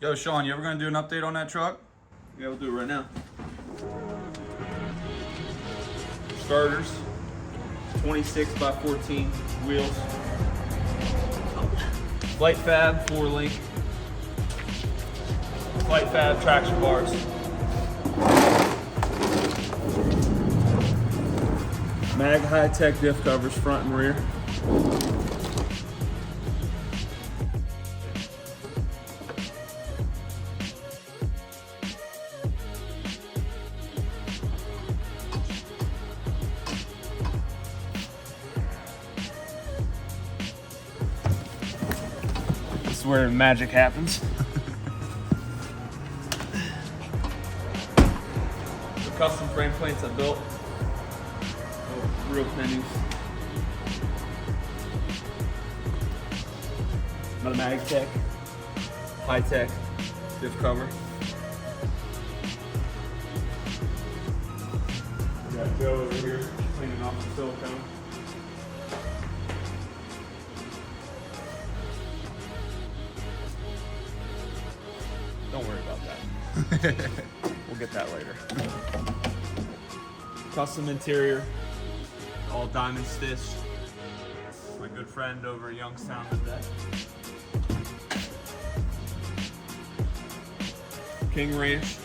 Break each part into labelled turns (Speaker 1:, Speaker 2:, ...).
Speaker 1: Yo, Shawn, you ever gonna do an update on that truck?
Speaker 2: Yeah, we'll do it right now. Starters, 26 by 14 wheels. Flight Fab 4-link. Flight Fab traction bars. Mag high-tech diff covers front and rear. This is where magic happens. The custom frame plates I built. Oh, real pennies. Another MagTech, high-tech diff cover. We got Joe over here cleaning off the silicone. Don't worry about that. We'll get that later. Custom interior, all diamond stitched. My good friend over in Youngstown did that. King Ranch.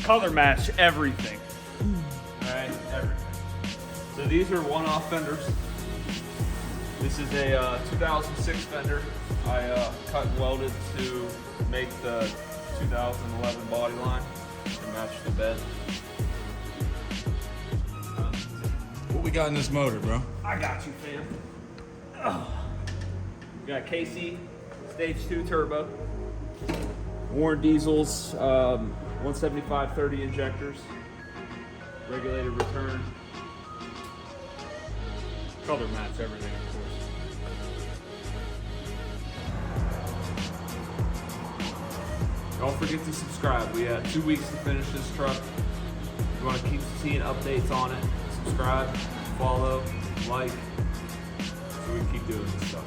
Speaker 2: Color match everything. Alright, everything. So these are one-off fenders. This is a 2006 fender. I cut and welded to make the 2011 body line to match the bed.
Speaker 1: What we got in this motor, bro?
Speaker 2: I got you, fam. Oh. We got KC Stage 2 turbo. Warren diesels. 175/30 injectors, regulated return, color match everything, of course. Don't forget to subscribe. We have 2 weeks to finish this truck. If you want to keep seeing updates on it, subscribe, follow, like, so we can keep doing this stuff.